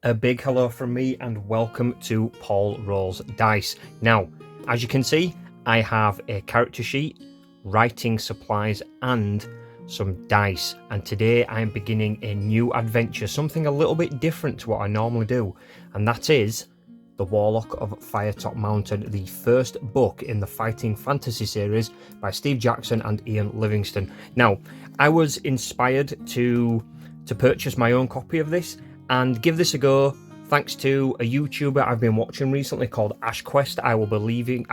A big hello from me and welcome to Paul Rolls Dice. Now, as you can see, I have a character sheet, writing supplies and some dice. And today I am beginning a new adventure, something a little bit different to what I normally do. And that is The Warlock of Firetop Mountain, the first book in the Fighting Fantasy series by Steve Jackson and Ian Livingstone. Now, I was inspired to purchase my own copy of this and give this a go thanks to a YouTuber I've been watching recently called AshQuest. I will be leaving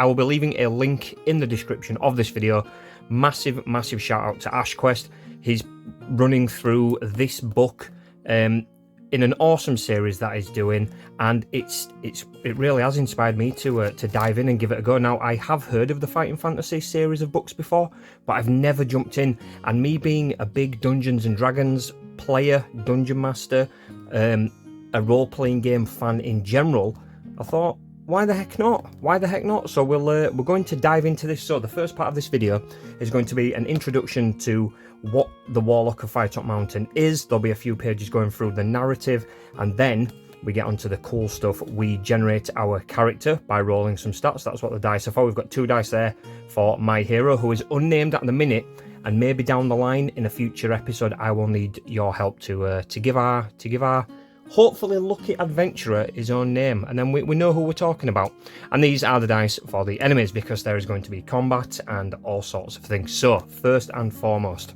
a link in the description of this video. Massive shout out to AshQuest. He's running through this book in an awesome series that he's doing, and it really has inspired me to dive in and give it a go. Now, I have heard of the Fighting Fantasy series of books before, but I've never jumped in, and me being a big Dungeons and Dragons player, dungeon master, a role-playing game fan in general, I thought, why the heck not? Why the heck not? So we're going to dive into this. So the first part of this video is going to be an introduction to what the Warlock of Firetop Mountain is. There'll be a few pages going through the narrative, and then we get onto the cool stuff. We generate our character by rolling some stats. That's what the dice are for. We've got 2 dice there for my hero, who is unnamed at the minute, and maybe down the line in a future episode I will need your help to give our hopefully lucky adventurer his own name, and then we know who we're talking about. And these are the dice for the enemies, because there is going to be combat and all sorts of things. So first and foremost,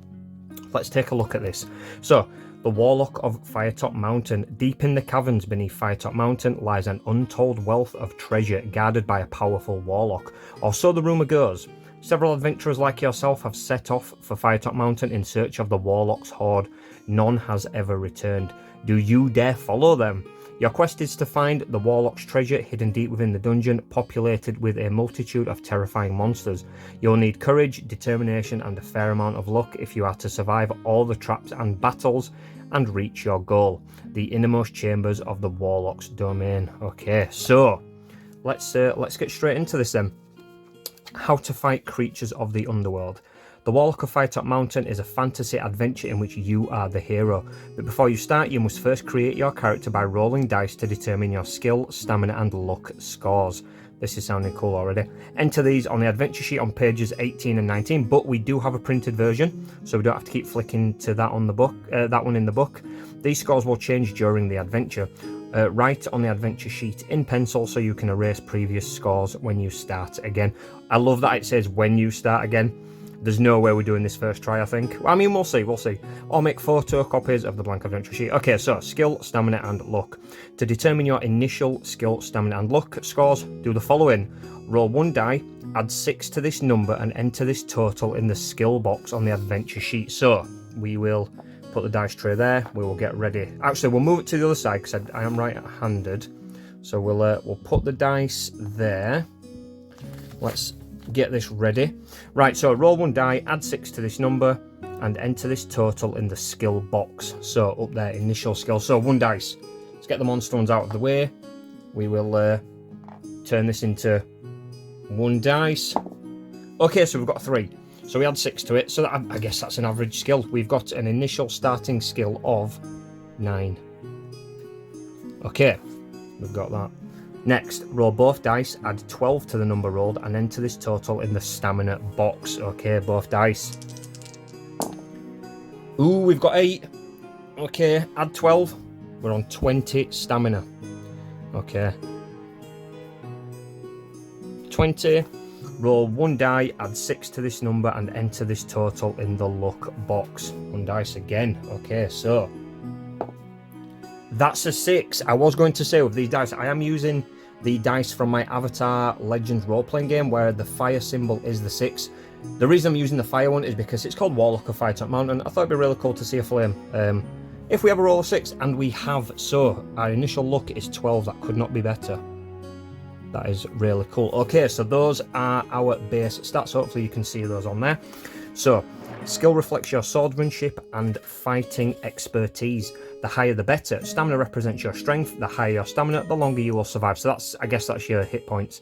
let's take a look at this. So the Warlock of Firetop Mountain. Deep in the caverns beneath Firetop Mountain lies an untold wealth of treasure guarded by a powerful warlock, or so the rumour goes. Several adventurers like yourself have set off for Firetop Mountain in search of the Warlock's hoard. None has ever returned. Do you dare follow them? Your quest is to find the Warlock's treasure hidden deep within the dungeon, populated with a multitude of terrifying monsters. You'll need courage, determination, and a fair amount of luck if you are to survive all the traps and battles and reach your goal, the innermost chambers of the Warlock's domain. Okay, so let's get straight into this then. How to fight creatures of the underworld. The Warlock of Firetop Mountain is a fantasy adventure in which you are the hero. But before you start, you must first create your character by rolling dice to determine your skill, stamina, and luck scores. This is sounding cool already. Enter these on the adventure sheet on pages 18 and 19, but we do have a printed version, so we don't have to keep flicking to that on the book. That one in the book. These scores will change during the adventure. Write on the adventure sheet in pencil so you can erase previous scores when you start again. I love that it says when you start again. There's no way we're doing this first try, I think. I mean, we'll see. Or make photocopies of the blank adventure sheet. Okay, so skill, stamina, and luck. To determine your initial skill, stamina, and luck scores, do the following. Roll 1 die, add 6 to this number, and enter this total in the skill box on the adventure sheet. So we will put the dice tray there. We will get ready. Actually, we'll move it to the other side because I am right-handed. So we'll put the dice there. Let's get this ready. Right, so roll 1 die, add 6 to this number, and enter this total in the skill box. So up there, initial skill. So 1 dice. Let's get the monster ones out of the way. We will turn this into 1 dice. Okay, so we've got 3. So we add 6 to it. So that, I guess that's an average skill. We've got an initial starting skill of 9. Okay, we've got that. Next, roll both dice, add 12 to the number rolled, and enter this total in the stamina box. Okay, both dice. Ooh, we've got 8. Okay, add 12. We're on 20 stamina. Okay. 20. Roll 1 die, add 6 to this number, and enter this total in the luck box. 1 dice again. Okay, so that's a 6. I was going to say with these dice, I am using the dice from my Avatar Legends role-playing game where the fire symbol is the 6. The reason I'm using the fire one is because it's called Warlock of Firetop Mountain. I thought it'd be really cool to see a flame. If we have a roll of 6, and we have, so our initial luck is 12. That could not be better. That is really cool. Okay, so those are our base stats. Hopefully you can see those on there. So Skill reflects your swordsmanship and fighting expertise. The higher the better. Stamina represents your strength. The higher your stamina, the longer you will survive. So I guess that's your hit points.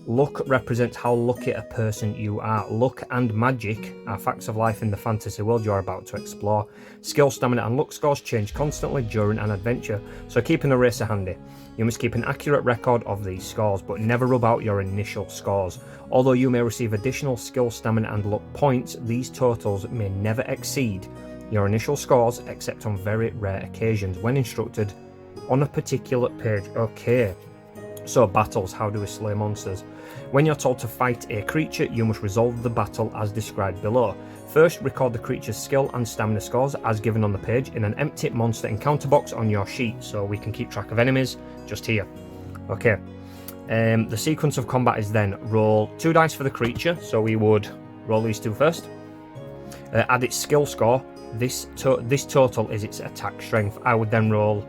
Luck represents how lucky a person you are. Luck and magic are facts of life in the fantasy world you're about to explore. Skill, stamina and luck scores change constantly during an adventure, so keep an eraser handy. You must keep an accurate record of these scores, but never rub out your initial scores. Although you may receive additional skill, stamina and luck points, these totals may never exceed your initial scores except on very rare occasions when instructed on a particular page. Okay. So battles, how do we slay monsters? When you're told to fight a creature, you must resolve the battle as described below. First, record the creature's skill and stamina scores as given on the page in an empty monster encounter box on your sheet, so we can keep track of enemies just here. Okay. The sequence of combat is then roll 2 dice for the creature, so we would roll these 2 first. Add its skill score. This total is its attack strength. I would then roll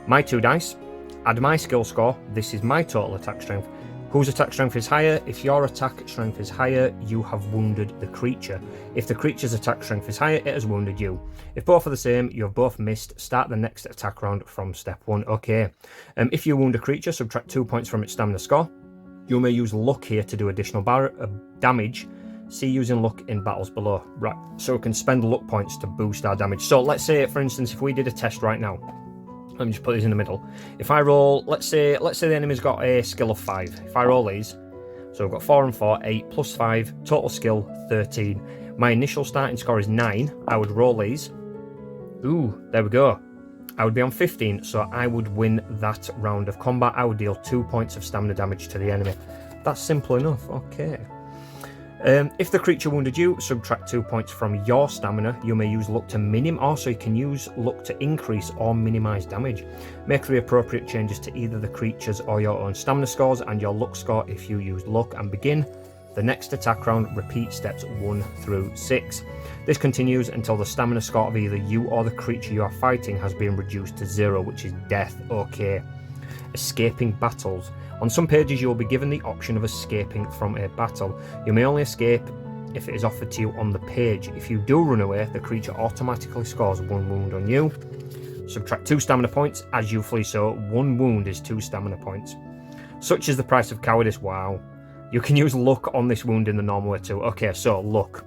my 2 dice. Add my skill score. This is my total attack strength. Whose attack strength is higher? If your attack strength is higher, you have wounded the creature. If the creature's attack strength is higher, it has wounded you. If both are the same, you have both missed. Start the next attack round from step 1. Okay. If you wound a creature, subtract 2 points from its stamina score. You may use luck here to do additional damage. See using luck in battles below. Right, so we can spend luck points to boost our damage. So let's say, for instance, if we did a test right now. Let me just put these in the middle. If I roll, let's say the enemy's got a skill of 5. If I roll these, so we've got 4 and 4, 8 plus 5, total skill 13. My initial starting score is 9. I would roll these. Ooh, there we go. I would be on 15, so I would win that round of combat. I would deal 2 points of stamina damage to the enemy. That's simple enough. Okay. If the creature wounded you, subtract 2 points from your stamina. You may use luck to also you can use luck to increase or minimize damage. Make the appropriate changes to either the creature's or your own stamina scores and your luck score if you used luck, and begin the next attack round. Repeat steps 1 through 6. This continues until the stamina score of either you or the creature you are fighting has been reduced to 0, which is death. Okay. Escaping battles. On some pages you will be given the option of escaping from a battle. You may only escape if it is offered to you on the page. If you do run away, the creature automatically scores 1 wound on you. Subtract 2 stamina points as you flee, so 1 wound is 2 stamina points. Such is the price of cowardice. Wow. You can use luck on this wound in the normal way too. Okay, so luck.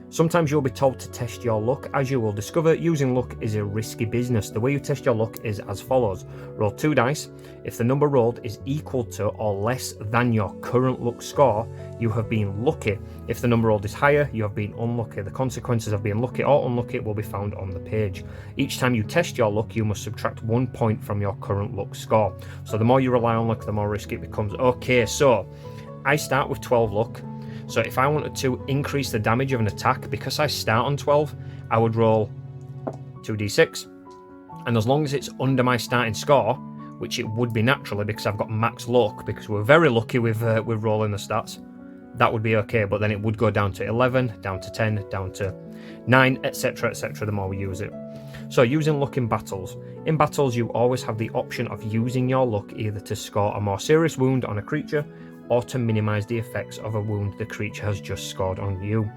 Sometimes you'll be told to test your luck. As you will discover, using luck is a risky business. The way you test your luck is as follows. Roll 2 dice. If the number rolled is equal to or less than your current luck score, you have been lucky. If the number rolled is higher, you have been unlucky. The consequences of being lucky or unlucky will be found on the page. Each time you test your luck, you must subtract 1 point from your current luck score. So the more you rely on luck, the more risky it becomes. Okay, so I start with 12 luck. So if I wanted to increase the damage of an attack, because I start on 12, I would roll 2d6. And as long as it's under my starting score, which it would be naturally because I've got max luck, because we're very lucky with rolling the stats, that would be okay. But then it would go down to 11, down to 10, down to 9, etc, etc, the more we use it. So using luck in battles. In battles, you always have the option of using your luck either to score a more serious wound on a creature, or to minimize the effects of a wound the creature has just scored on you.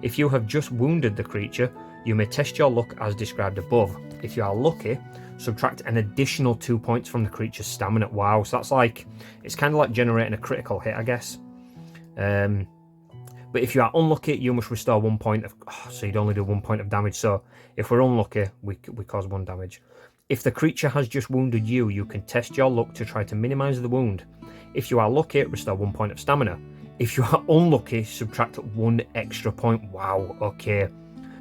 If you have just wounded the creature, you may test your luck as described above. If you are lucky, subtract an additional 2 points from the creature's stamina. Wow, so that's like, it's kind of like generating a critical hit, I guess. But if you are unlucky, you must restore 1 point of, so you'd only do 1 point of damage. So if we're unlucky, we cause 1 damage. If the creature has just wounded you, you can test your luck to try to minimize the wound. If you are lucky, restore 1 point of stamina. If you are unlucky, subtract 1 extra point. Wow, okay.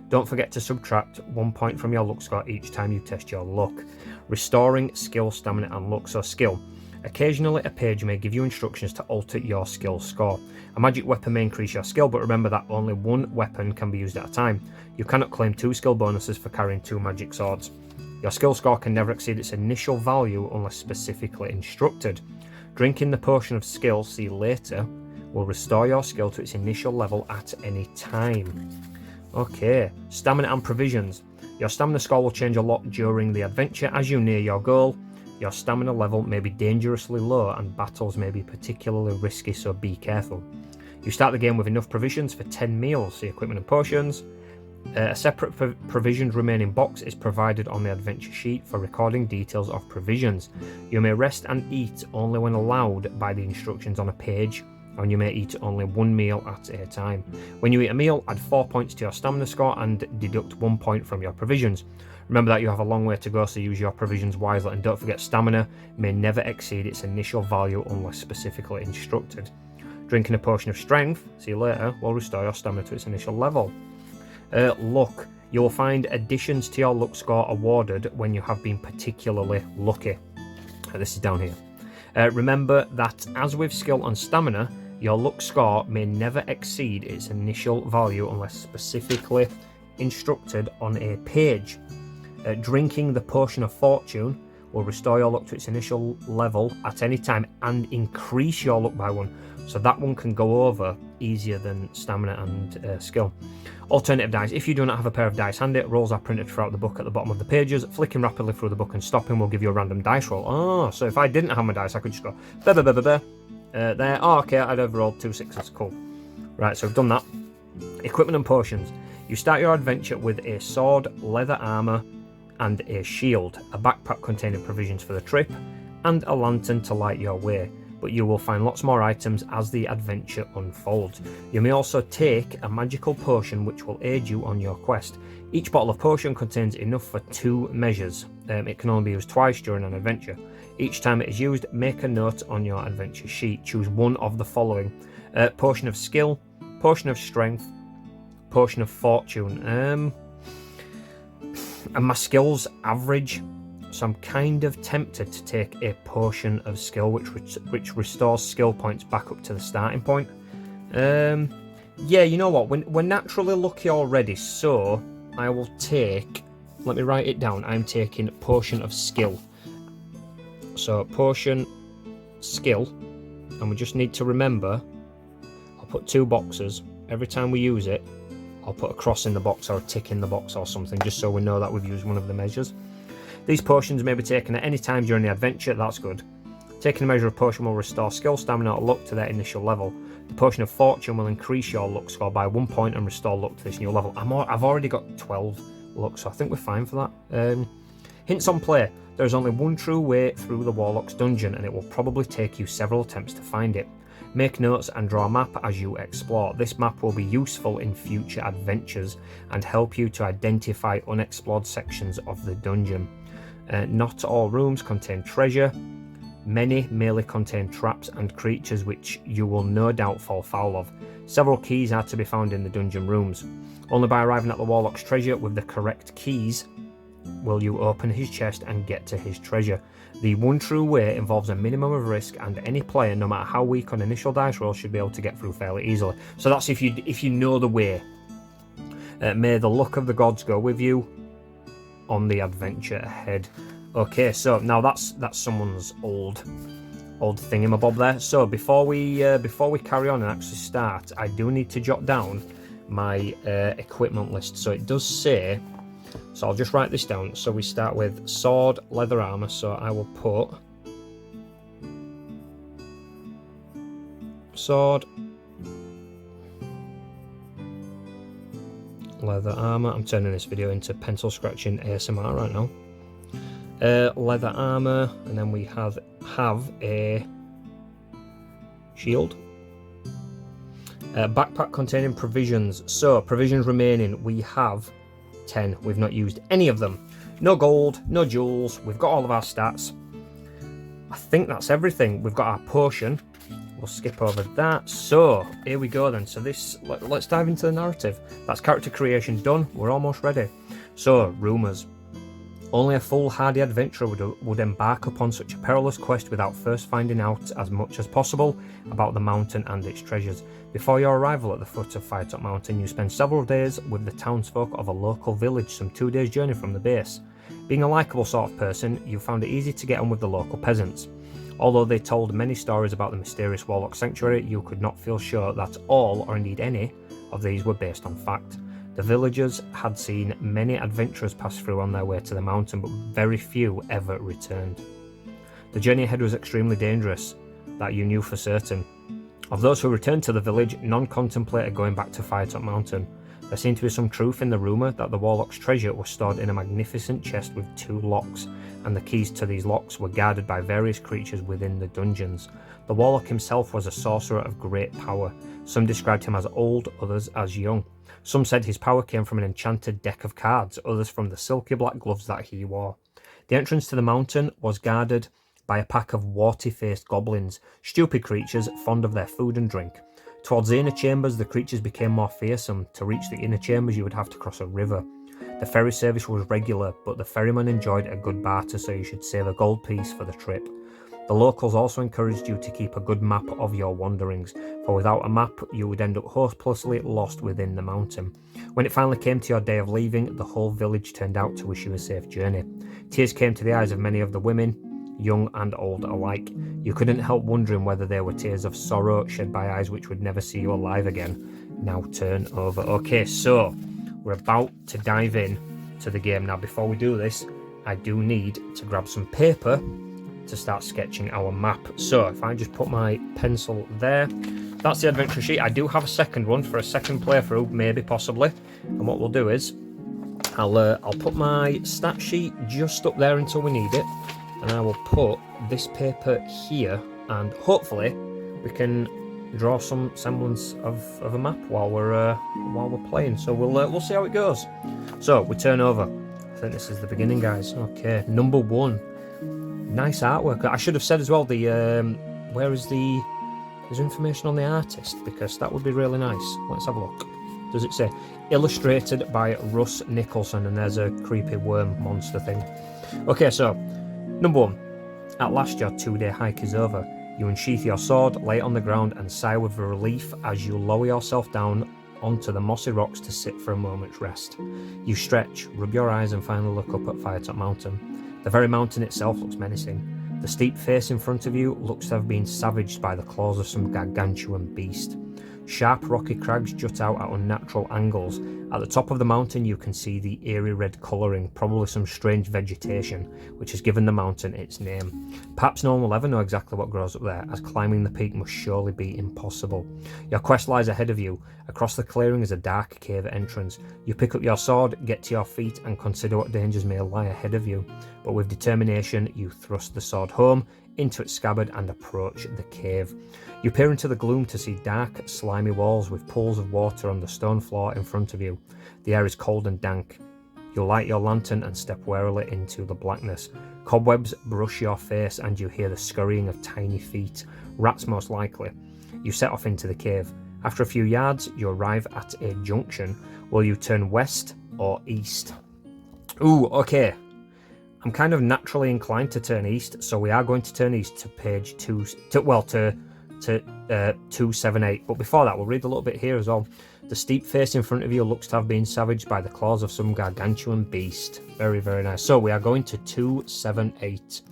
Don't forget to subtract 1 point from your luck score each time you test your luck. Restoring skill, stamina and luck. So skill. Occasionally a page may give you instructions to alter your skill score. A magic weapon may increase your skill, but remember that only 1 weapon can be used at a time. You cannot claim 2 skill bonuses for carrying 2 magic swords. Your skill score can never exceed its initial value unless specifically instructed. Drinking the potion of skill, see later, will restore your skill to its initial level at any time. Okay, stamina and provisions. Your stamina score will change a lot during the adventure. As you near your goal, your stamina level may be dangerously low and battles may be particularly risky, so be careful. You start the game with enough provisions for 10 meals, see equipment and potions. A separate provisioned remaining box is provided on the adventure sheet for recording details of provisions. You may rest and eat only when allowed by the instructions on a page, and you may eat only one meal at a time. When you eat a meal, add 4 points to your stamina score and deduct 1 point from your provisions. Remember that you have a long way to go, so use your provisions wisely, and don't forget stamina may never exceed its initial value unless specifically instructed. Drinking a potion of strength, see you later, will restore your stamina to its initial level. Luck. You will find additions to your luck score awarded when you have been particularly lucky. This is down here. Remember that, as with skill and stamina, your luck score may never exceed its initial value unless specifically instructed on a page. Drinking the potion of fortune will restore your luck to its initial level at any time and increase your luck by 1. So that one can go over easier than stamina and skill. Alternative dice. If you do not have a pair of dice handy, rolls are printed throughout the book at the bottom of the pages. Flicking rapidly through the book and stopping will give you a random dice roll. Oh, so if I didn't have my dice, I could just go there. Oh, okay, I'd have rolled 2 6s. Cool. Right, so I've done that. Equipment and potions. You start your adventure with a sword, leather armor, and a shield, a backpack containing provisions for the trip, and a lantern to light your way. But you will find lots more items as the adventure unfolds. You may also take a magical potion which will aid you on your quest. Each bottle of potion contains enough for 2 measures. It can only be used twice during an adventure. Each time it is used, make a note on your adventure sheet. Choose one of the following: potion of skill, potion of strength, potion of fortune. And my skill's average, so I'm kind of tempted to take a potion of skill which restores skill points back up to the starting point. Yeah, you know what, we're naturally lucky already, so I will take, let me write it down, I'm taking potion of skill. So potion skill, and we just need to remember, I'll put 2 boxes. Every time we use it, I'll put a cross in the box or a tick in the box or something, just so we know that we've used one of the measures. These potions may be taken at any time during the adventure. That's good. Taking a measure of potion will restore skill, stamina, or luck to their initial level. The potion of fortune will increase your luck score by 1 point and restore luck to this new level. I've already got 12 luck, so I think we're fine for that. Hints on play. There is only one true way through the warlock's dungeon, and it will probably take you several attempts to find it. Make notes and draw a map as you explore. This map will be useful in future adventures and help you to identify unexplored sections of the dungeon. Not all rooms contain treasure. Many merely contain traps and creatures which you will no doubt fall foul of. Several keys are to be found in the dungeon rooms. Only by arriving at the warlock's treasure with the correct keys will you open his chest and get to his treasure. The one true way involves a minimum of risk, and any player, no matter how weak on initial dice rolls, should be able to get through fairly easily. So that's if you know the way. May the luck of the gods go with you on the adventure ahead. Okay, so now that's someone's old thingamabob there. So before we carry on and actually start, I do need to jot down my equipment list. So it does say, so I'll just write this down. So we start with sword, leather armor. So I will put sword, leather armor. I'm turning this video into pencil scratching ASMR right now. Leather armor, and then we have a shield. Backpack containing provisions. So provisions remaining, we have 10. We've not used any of them. No gold, no jewels. We've got all of our stats. I think that's everything. We've got our potion. We'll skip over that. So here we go then. So let's dive into the narrative. That's character creation done. We're almost ready. So rumours. Only a foolhardy adventurer would embark upon such a perilous quest without first finding out as much as possible about the mountain and its treasures. Before your arrival at the foot of Firetop Mountain, you spend several days with the townsfolk of a local village, some 2 days' journey from the base. Being a likeable sort of person, you found it easy to get on with the local peasants. Although they told many stories about the mysterious warlock sanctuary, you could not feel sure that all, or indeed any, of these were based on fact. The villagers had seen many adventurers pass through on their way to the mountain, but very few ever returned. The journey ahead was extremely dangerous, that you knew for certain. Of those who returned to the village, none contemplated going back to Firetop Mountain. There seemed to be some truth in the rumour that the warlock's treasure was stored in a magnificent chest with 2 locks, and the keys to these locks were guarded by various creatures within the dungeons. The warlock himself was a sorcerer of great power. Some described him as old, others as young. Some said his power came from an enchanted deck of cards, others from the silky black gloves that he wore. The entrance to the mountain was guarded by a pack of warty-faced goblins, stupid creatures fond of their food and drink. Towards the inner chambers, the creatures became more fearsome. To reach the inner chambers, you would have to cross a river. The ferry service was regular, but the ferryman enjoyed a good barter, so you should save a gold piece for the trip. The locals also encouraged you to keep a good map of your wanderings, for without a map, you would end up hopelessly lost within the mountain. When it finally came to your day of leaving, the whole village turned out to wish you a safe journey. Tears came to the eyes of many of the women, young and old alike. You couldn't help wondering whether they were tears of sorrow shed by eyes which would never see you alive again. Now turn over. Okay, so we're about to dive in to the game. Now, before we do this, I do need to grab some paper to start sketching our map. So if I just put my pencil there, that's the adventure sheet. I do have a second one for a second playthrough, maybe, possibly. And what we'll do is I'll put my stat sheet just up there until we need it, and I will put this paper here, and hopefully we can draw some semblance of a map while we're playing. So we'll see how it goes. So we turn over. I think this is the beginning, guys. Okay, number 1. Nice artwork. I should have said as well where is there's information on the artist, because that would be really nice. Let's have a look. Does it say illustrated by Russ Nicholson? And there's a creepy worm monster thing. Okay, so number 1. At last your 2-day hike is over. You unsheath your sword, lay it on the ground, and sigh with relief as you lower yourself down onto the mossy rocks to sit for a moment's rest. You stretch, rub your eyes, and finally look up at Firetop Mountain. The very mountain itself looks menacing. The steep face in front of you looks to have been savaged by the claws of some gargantuan beast. Sharp rocky crags jut out at unnatural angles. At the top of the mountain you can see the eerie red colouring, probably some strange vegetation, which has given the mountain its name. Perhaps no one will ever know exactly what grows up there, as climbing the peak must surely be impossible. Your quest lies ahead of you. Across the clearing is a dark cave entrance. You pick up your sword, get to your feet, and consider what dangers may lie ahead of you. But with determination, you thrust the sword home into its scabbard and approach the cave. You peer into the gloom to see dark, slimy walls with pools of water on the stone floor in front of you. The air is cold and dank. You light your lantern and step warily into the blackness. Cobwebs brush your face and you hear the scurrying of tiny feet, rats most likely. You set off into the cave. After a few yards, you arrive at a junction. Will you turn west or east? Ooh, okay. I'm kind of naturally inclined to turn east, so we are going to turn east to page 278. But before that, we'll read a little bit here as well. The steep face in front of you looks to have been savaged by the claws of some gargantuan beast. Very, very nice. So we are going to 278.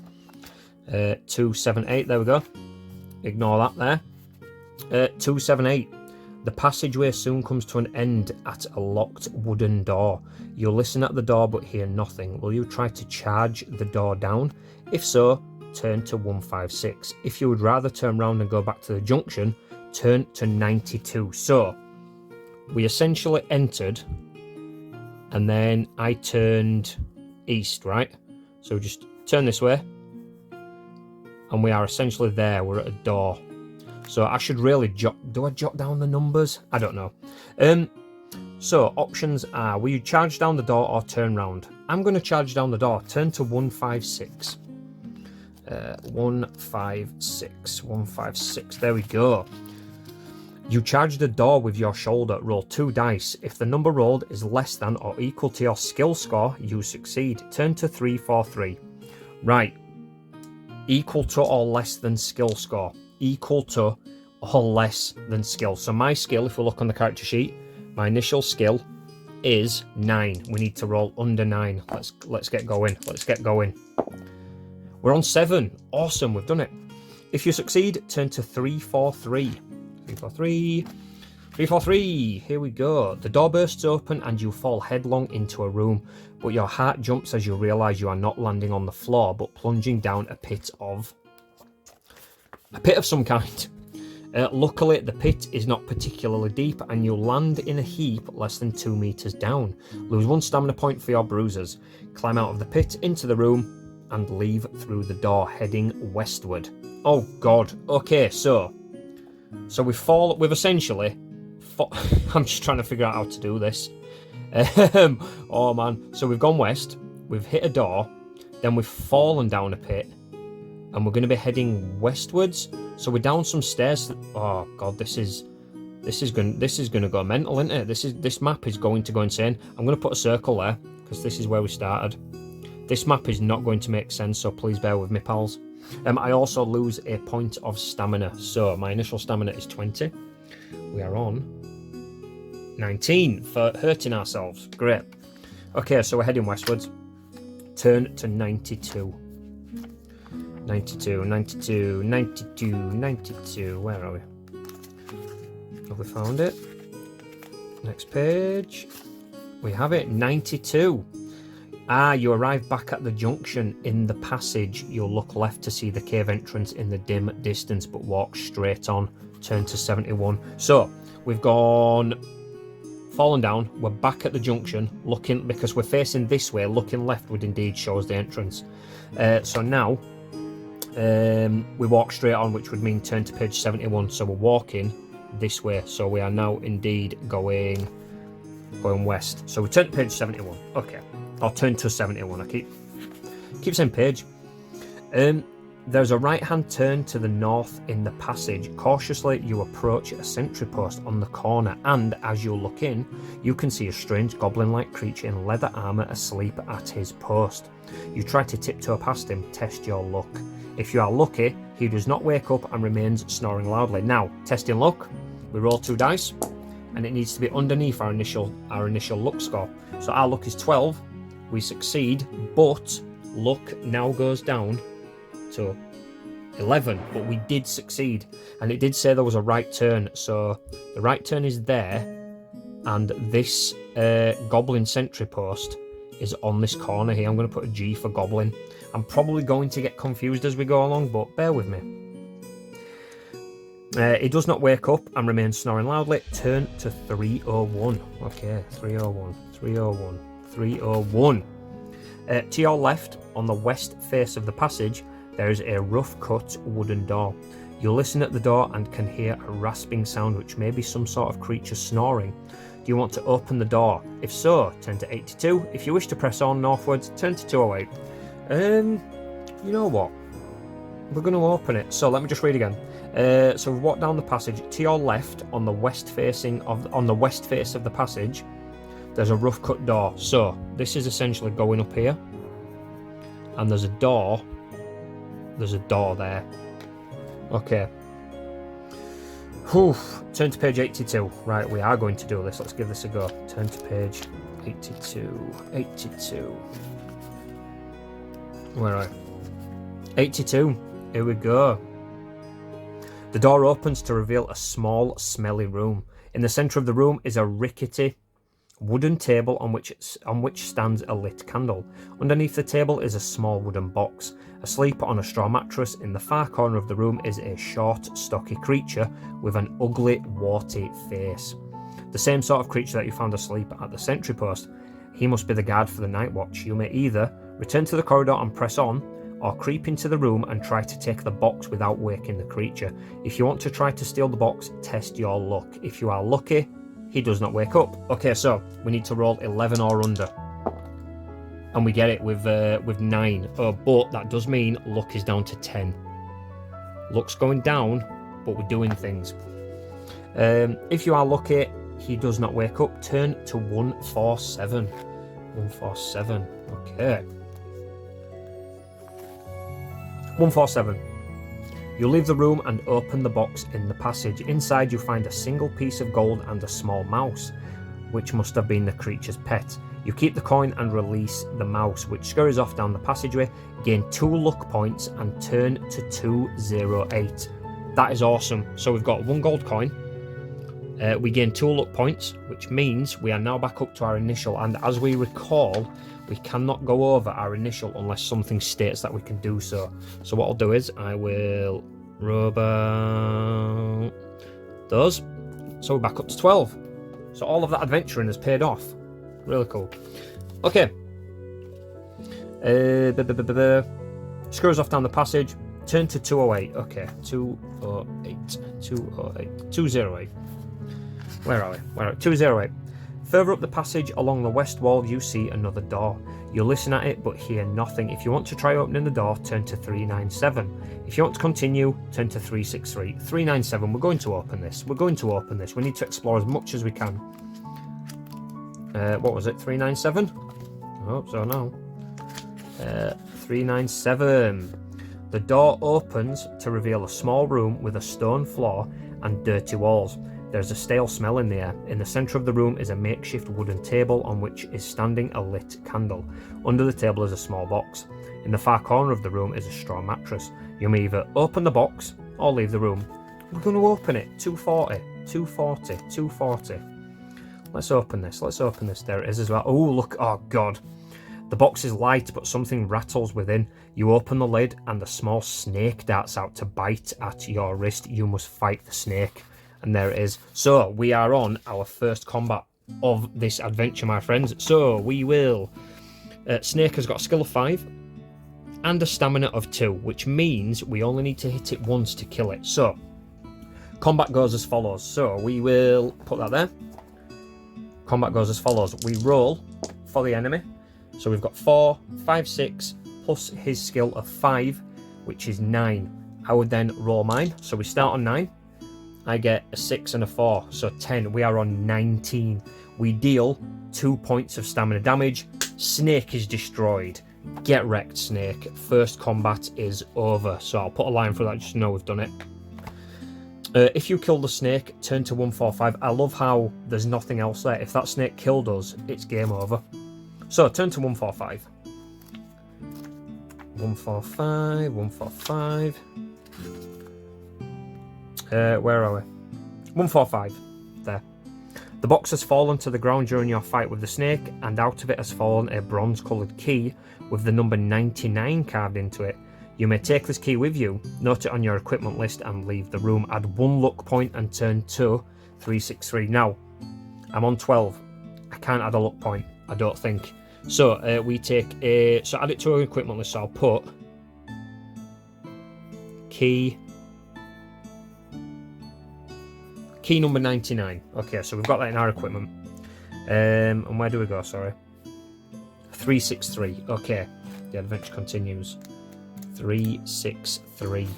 278, there we go. Ignore that there. 278. The passageway soon comes to an end at a locked wooden door. You'll listen at the door but hear nothing. Will you try to charge the door down? If so, turn to 156. If you would rather turn round and go back to the junction, turn to 92. So, we essentially entered, and then I turned east, right? So just turn this way, and we are essentially there. We're at a door. So I should really do I jot down the numbers? I don't know. So options are, will you charge down the door or turn round? I'm going to charge down the door. Turn to 156. 156. There we go. You charge the door with your shoulder. Roll 2 dice. If the number rolled is less than or equal to your skill score, you succeed. Turn to 343. Right. Equal to or less than skill score. Equal to or less than skill. So my skill, if we look on the character sheet, my initial skill is 9. We need to roll under 9. Let's get going. Let's get going. We're on 7. Awesome, we've done it. If you succeed, turn to 343. 343. 343. Here we go. The door bursts open and you fall headlong into a room, but your heart jumps as you realise you are not landing on the floor, but plunging down a pit of some kind. Luckily, the pit is not particularly deep and you'll land in a heap less than 2 meters down. Lose 1 stamina point for your bruises. Climb out of the pit into the room and leave through the door, heading westward. Oh god. Okay, so we've essentially I'm just trying to figure out how to do this. Oh man. So we've gone west, we've hit a door, then we've fallen down a pit, and we're going to be heading westwards. So we're down some stairs. Oh god, this is going to go mental, isn't it? This map is going to go insane. I'm going to put a circle there because this is where we started. This map is not going to make sense, so please bear with me, pals. I also lose a point of stamina, so my initial stamina is 20. We are on 19 for hurting ourselves. Great. Okay, so we're heading westwards. Turn to 92. 92, 92, 92, 92. Where are we? Have we found it? Next page. We have it. 92. You arrive back at the junction. In the passage, you'll look left to see the cave entrance in the dim distance, but walk straight on. Turn to 71. So, we've fallen down. We're back at the junction, looking, because we're facing this way, looking leftward indeed shows the entrance. So now, we walk straight on, which would mean turn to page 71. So we're walking this way. So we are now indeed going west. So we turn to page 71. Okay. Or turn to 71. I keep saying page. There's a right-hand turn to the north in the passage. Cautiously, you approach a sentry post on the corner, and as you look in, you can see a strange goblin-like creature in leather armour asleep at his post. You try to tiptoe past him, test your luck. If you are lucky, he does not wake up and remains snoring loudly. Now, testing luck, we roll 2 dice, and it needs to be underneath our initial luck score. So our luck is 12. We succeed, but luck now goes down to 11, but we did succeed, and it did say there was a right turn, so the right turn is there, and this goblin sentry post is on this corner here. I'm going to put a G for goblin. I'm probably going to get confused as we go along, but bear with me. He does not wake up and remains snoring loudly. Turn to 301. Okay, 301, 301, 301. To your left, on the west face of the passage, there is a rough-cut wooden door. You listen at the door and can hear a rasping sound, which may be some sort of creature snoring. Do you want to open the door? If so, turn to 82. If you wish to press on northwards, turn to 208. You know what? We're going to open it. So let me just read again. So we walk down the passage. To your left, on the west face of the passage, there's a rough-cut door. So this is essentially going up here, and there's a door. There's a door there. Okay. Whew. Turn to page 82. Right, we are going to do this. Let's give this a go. Turn to page 82. 82. Where are we? 82. Here we go. The door opens to reveal a small, smelly room. In the centre of the room is a rickety wooden table on which stands a lit candle. Underneath the table is a small wooden box. Asleep on a straw mattress in the far corner of the room is a short, stocky creature with an ugly, warty face. The same sort of creature that you found asleep at the sentry post. He must be the guard for the night watch. You may either return to the corridor and press on, or creep into the room and try to take the box without waking the creature. If you want to try to steal the box, test your luck. If you are lucky, he does not wake up. Okay, so we need to roll 11 or under, and we get it with 9. But that does mean luck is down to 10. Luck's going down, but we're doing things. If you are lucky, he does not wake up. Turn to 147. 147. Okay. 147. You leave the room and open the box in the passage. Inside you find a single piece of gold and a small mouse, which must have been the creature's pet. You keep the coin and release the mouse, which scurries off down the passageway. Gain 2 luck points and turn to 208. That is awesome. So we've got 1 gold coin. We gain 2 luck points, which means we are now back up to our initial. And as we recall, we cannot go over our initial unless something states that we can do so. So what I'll do is I will robot those. So we're back up to 12. So all of that adventuring has paid off. Really cool. Okay. Screws off down the passage. Turn to 208. Okay, 208. 208. 208. Where are we? 208. Further up the passage along the west wall, you see another door. You listen at it but hear nothing. If you want to try opening the door, turn to 397. If you want to continue, turn to 363. 397, we're going to open this. We need to explore as much as we can. What was it? 397? I hope so now. 397. The door opens to reveal a small room with a stone floor and dirty walls. There's a stale smell in the air. In the centre of the room is a makeshift wooden table on which is standing a lit candle. Under the table is a small box. In the far corner of the room is a straw mattress. You may either open the box or leave the room. We're going to open it. 240, 240, 240. Let's open this. There it is as well. Oh, look. Oh, God. The box is light, but something rattles within. You open the lid and a small snake darts out to bite at your wrist. You must fight the snake. And there it is. So we are on our first combat of this adventure, my friends. So we will... Snake has got a skill of 5 and a stamina of 2, which means we only need to hit it once to kill it. So combat goes as follows. So we will put that there. Combat goes as follows. We roll for the enemy. So we've got 4, 5, 6 plus his skill of 5, which is 9. I would then roll mine. So we start on 9. I get a 6 and a 4, so 10. We are on 19. We deal 2 points of stamina damage. Snake is destroyed. Get wrecked, Snake. First combat is over. So I'll put a line for that just to know we've done it. If you kill the snake, turn to 145. I love how there's nothing else there. If that snake killed us, it's game over. So turn to 145. 145, 145. Where are we? 145. There. The box has fallen to the ground during your fight with the snake, and out of it has fallen a bronze-coloured key with the number 99 carved into it. You may take this key with you, note it on your equipment list, and leave the room. Add 1 luck point and turn to 363. Now, I'm on 12. I can't add a luck point, I don't think. So we take a... So add it to our equipment list. So I'll put key number 99. Okay, so we've got that in our equipment. And where do we go? Sorry. 363. Okay, the adventure continues. 363.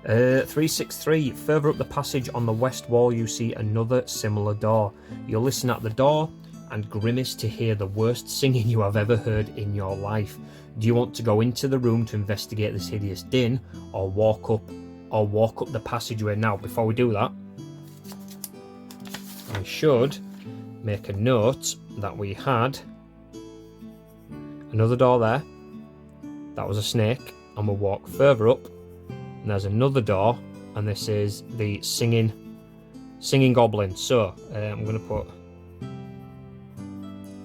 363. Further up the passage on the west wall, you see another similar door. You listen at the door and grimace to hear the worst singing you have ever heard in your life. Do you want to go into the room to investigate this hideous din, or walk up the passageway? Now, before we do that, I should make a note that we had another door there. That was a snake, and we'll walk further up, and there's another door, and this is the singing goblin. So I'm going to put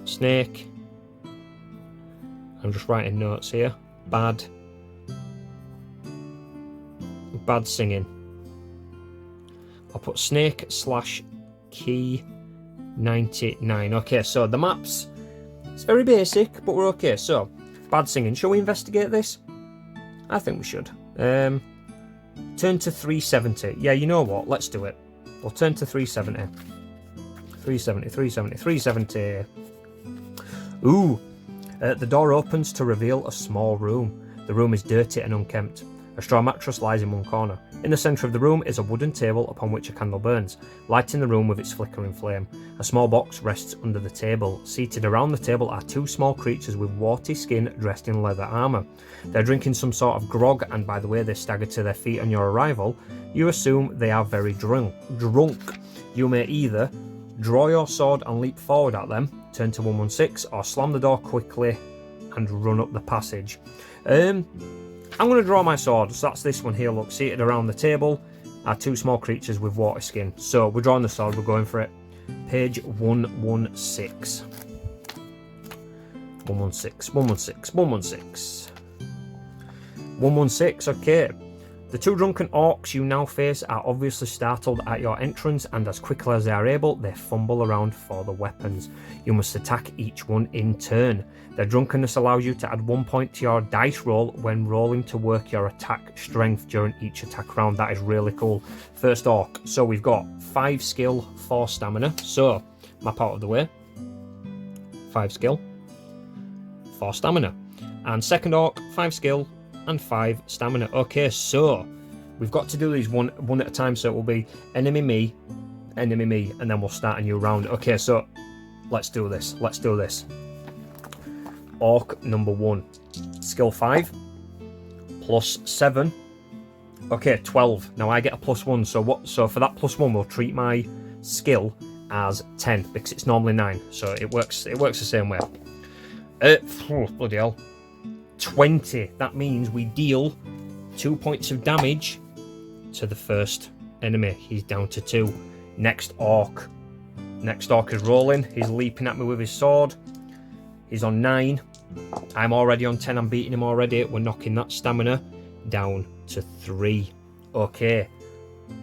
snake. I'm just writing notes here. Bad singing. I'll put snake / key 99. Okay, so the maps, it's very basic, but we're okay. So bad singing. Shall we investigate this? I think we should. Turn to 370. Yeah, you know what? Let's do it. We'll turn to 370. 370. Ooh. The door opens to reveal a small room. The room is dirty and unkempt. A straw mattress lies in one corner. In the centre of the room is a wooden table upon which a candle burns, lighting the room with its flickering flame. A small box rests under the table. Seated around the table are 2 small creatures with warty skin dressed in leather armour. They're drinking some sort of grog, and by the way they stagger to their feet on your arrival, you assume they are very drunk. You may either draw your sword and leap forward at them, turn to 116, or slam the door quickly and run up the passage. I'm going to draw my sword, so that's this one here. Look, seated around the table are 2 small creatures with water skin. So we're drawing the sword, we're going for it. Page 116. 116, okay. The 2 drunken orcs you now face are obviously startled at your entrance, and as quickly as they are able, they fumble around for the weapons. You must attack each one in turn. Their drunkenness allows you to add 1 point to your dice roll when rolling to work your attack strength during each attack round. That is really cool. First orc. So we've got 5 skill, 4 stamina. So, map out of the way. 5 skill, 4 stamina. And second orc, 5 skill, and 5 stamina. Okay, so we've got to do these one at a time, so it will be enemy me, and then we'll start a new round. Okay, so let's do this. Orc number 1, skill 5 plus 7. Okay, 12. Now I get a +1, so for that +1 we'll treat my skill as 10 because it's normally 9, so it works the same way. Bloody hell. 20. That means we deal 2 points of damage to the first enemy. He's down to 2. Next orc is rolling. He's leaping at me with his sword. He's on 9. I'm already on 10. I'm beating him already. We're knocking that stamina down to 3. Okay,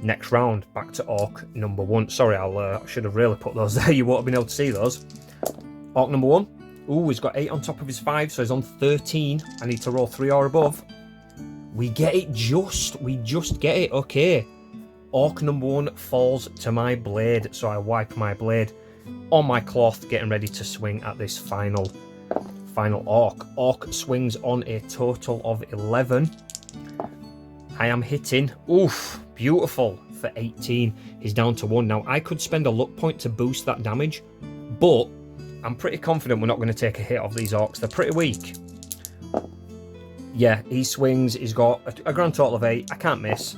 next round, back to orc number 1. Sorry, I should have really put those there. You won't have been able to see those. Orc number 1. Ooh, he's got 8 on top of his 5, so he's on 13. I need to roll 3 or above. We get it we just get it. Okay. Orc number 1 falls to my blade, so I wipe my blade on my cloth, getting ready to swing at this final orc. Orc swings on a total of 11. I am hitting. Oof, beautiful, for 18. He's down to 1. Now, I could spend a luck point to boost that damage, but I'm pretty confident we're not going to take a hit off these orcs. They're pretty weak. Yeah, he swings. He's got a grand total of 8. I can't miss.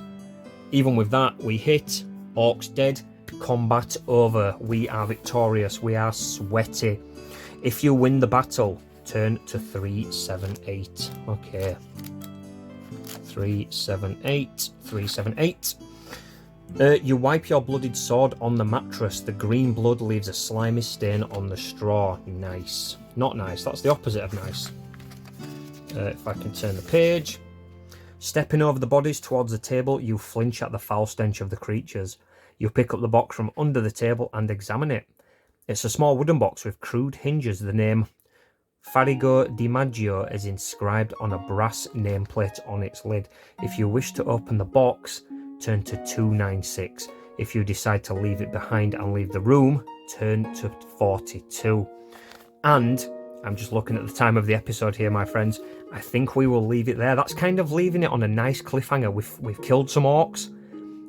Even with that, we hit. Orcs dead. Combat over. We are victorious. We are sweaty. If you win the battle, turn to 378. Okay. 378. You wipe your bloodied sword on the mattress. The green blood leaves a slimy stain on the straw. Nice. Not nice. That's the opposite of nice. If I can turn the page. Stepping over the bodies towards the table, you flinch at the foul stench of the creatures. You pick up the box from under the table and examine it. It's a small wooden box with crude hinges. The name Farigo di Maggio is inscribed on a brass nameplate on its lid. If you wish to open the box, turn to 296. If you decide to leave it behind and leave the room, turn to 42. And I'm just looking at the time of the episode here, my friends. I think we will leave it there. That's kind of leaving it on a nice cliffhanger. We've killed some orcs.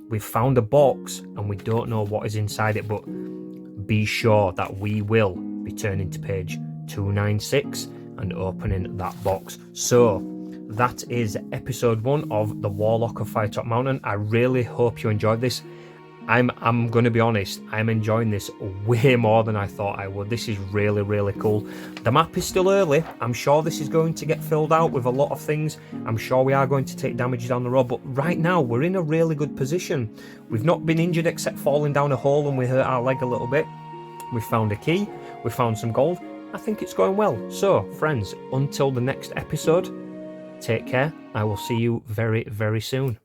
We've found a box and we don't know what is inside it, but be sure that we will be turning to page 296 and opening that box. So that is episode 1 of the Warlock of Firetop Mountain. I really hope you enjoyed this. I'm going to be honest, I'm enjoying this way more than I thought I would. This is really, really cool. The map is still early. I'm sure this is going to get filled out with a lot of things. I'm sure we are going to take damage down the road, but right now we're in a really good position. We've not been injured except falling down a hole and we hurt our leg a little bit. We found a key. We found some gold. I think it's going well. So, friends, until the next episode, take care. I will see you very, very soon.